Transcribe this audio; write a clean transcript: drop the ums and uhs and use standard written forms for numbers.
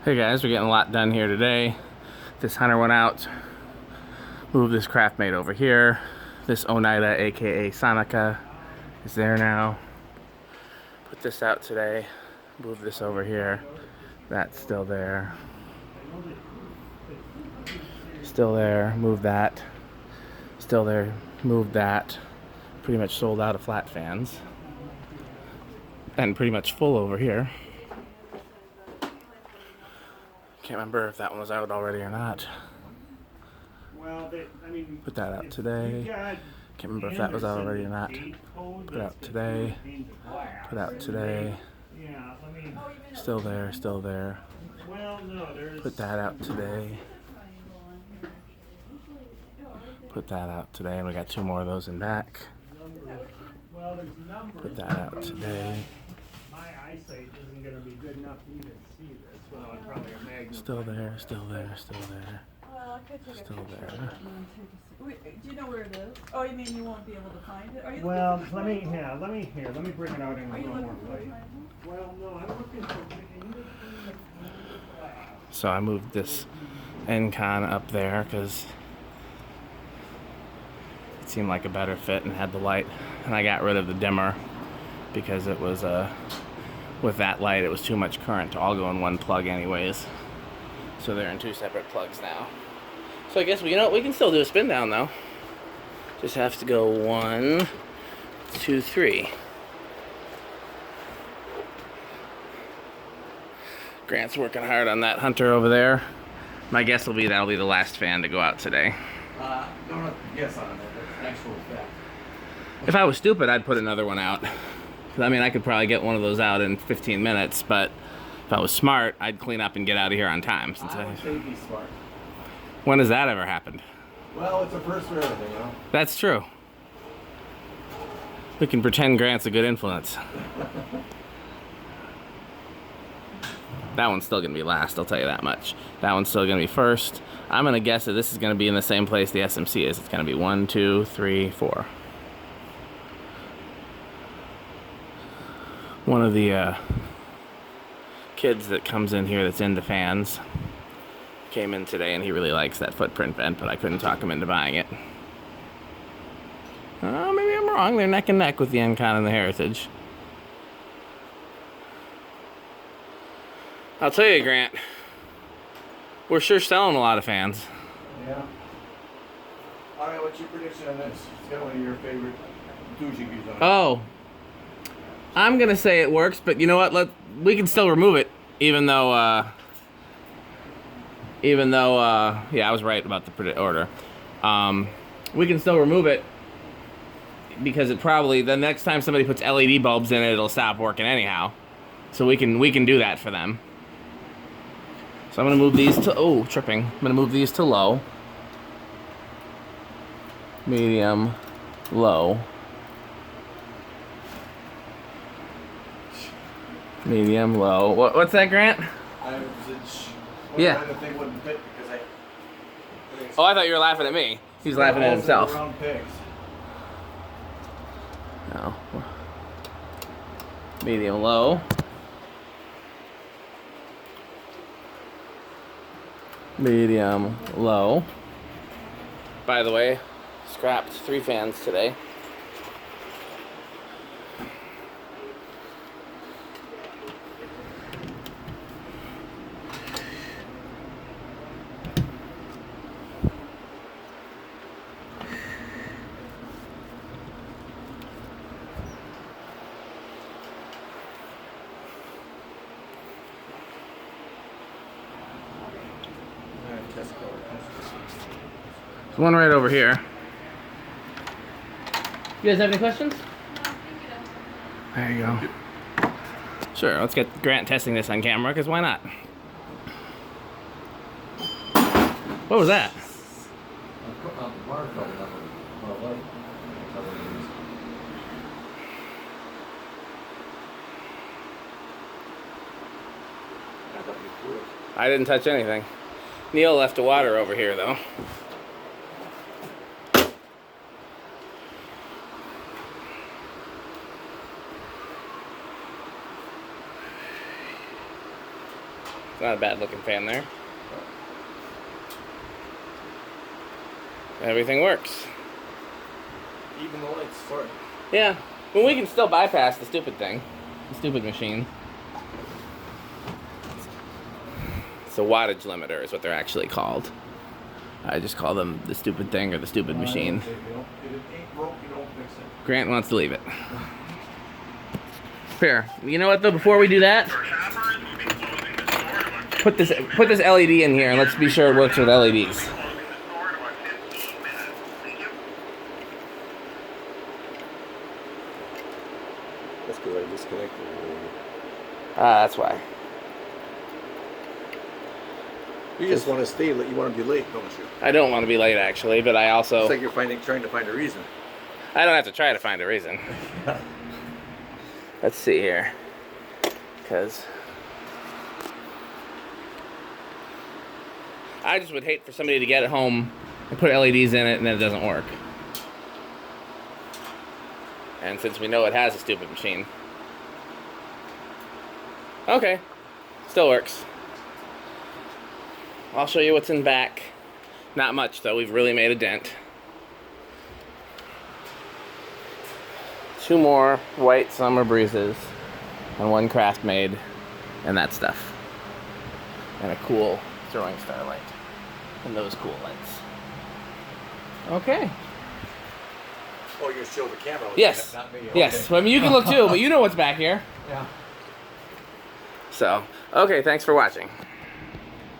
Hey guys, we're getting a lot done here today. This hunter went out, moved this craftmate over here. This Oneida, aka Sonica, is there now. Put this out today, move this over here. That's still there. Still there, move that. Still there, move that. Pretty much sold out of flat fans. And pretty much full over here. Can't remember if that one was out already or not. Well, put that out today. Can't remember if that was out already or not. Put out today. Put out today. Still there, still there. Put that out today. Put that out today, and we got 2 more of those in back. Put that out today. My eyesight isn't going to be good enough to even see this. Well, it's probably a magnet. Still there, still there, still there. Well, I could take Still a picture there. of it and then take a do you know where it is? Oh, you mean you won't be able to find it? Are you Well, looking for let me bring it out in a Are you little more looking for light. it? Well, no, I'm looking for So I moved this N-Con up there because it seemed like a better fit and had the light. And I got rid of the dimmer because it was with that light it was too much current to all go in one plug anyways. So they're in 2 separate plugs now. So I guess we can still do a spin down though. Just have to go 1, 2, 3. Grant's working hard on that hunter over there. My guess will be that'll be the last fan to go out today. Don't guess on it. That's actual fact. If I was stupid, I'd put another one out. I mean, I could probably get one of those out in 15 minutes, but if I was smart, I'd clean up and get out of here on time. I would say be smart. When has that ever happened? Well, it's a first for everything, you know? That's true. We can pretend Grant's a good influence. That one's still gonna be last, I'll tell you that much. That one's still gonna be first. I'm gonna guess that this is gonna be in the same place the SMC is. It's gonna be 1, 2, 3, 4. One of the kids that comes in here that's into fans came in today and he really likes that footprint vent, but I couldn't talk him into buying it. Oh, maybe I'm wrong. They're neck and neck with the N-Con and the Heritage. I'll tell you, Grant, we're sure selling a lot of fans. Yeah. Alright, what's your prediction on this? It's got one of your favorite doohickeys on it. Oh, I'm gonna say it works, but you know what? We can still remove it, even though yeah, I was right about the order. We can still remove it because it probably the next time somebody puts LED bulbs in it, it'll stop working anyhow. So we can do that for them. So I'm gonna move these to tripping. I'm gonna move these to low, medium, low. Medium, low. What's that, Grant? Yeah. Trying to think wouldn't fit because Oh, I thought you were laughing at me. He's laughing at himself. Round pegs. No. Medium, low. Medium, low. By the way, scrapped 3 fans today. There's one right over here. You guys have any questions? There you go. Sure, let's get Grant testing this on camera, because why not? What was that? I didn't touch anything. Neil left the water over here, though. It's not a bad looking fan there. Everything works. Even the lights, sorry. Yeah. Well, we can still bypass the stupid thing. The stupid machine. It's a wattage limiter is what they're actually called. I just call them the stupid thing or the stupid machine. If it ain't broke, you don't fix it. Grant wants to leave it. Here, you know what though, before we do that, put this LED in here and let's be sure it works with LEDs. That's because I disconnected it. That's why. You just want to stay, you want to be late, don't you? I don't want to be late actually, but I also... It's like you're trying to find a reason. I don't have to try to find a reason. Let's see here. Because... I just would hate for somebody to get it home and put LEDs in it and then it doesn't work. And since we know it has a stupid machine. Okay. Still works. I'll show you what's in back. Not much though, we've really made a dent. 2 more white summer breezes and 1 craft made and that stuff. And a cool throwing star light. And those cool lights. Okay. Oh, you're still the camera. Yes. Not me. Yes. Well, I mean, you can look too, but you know what's back here. Yeah. So, okay, thanks for watching.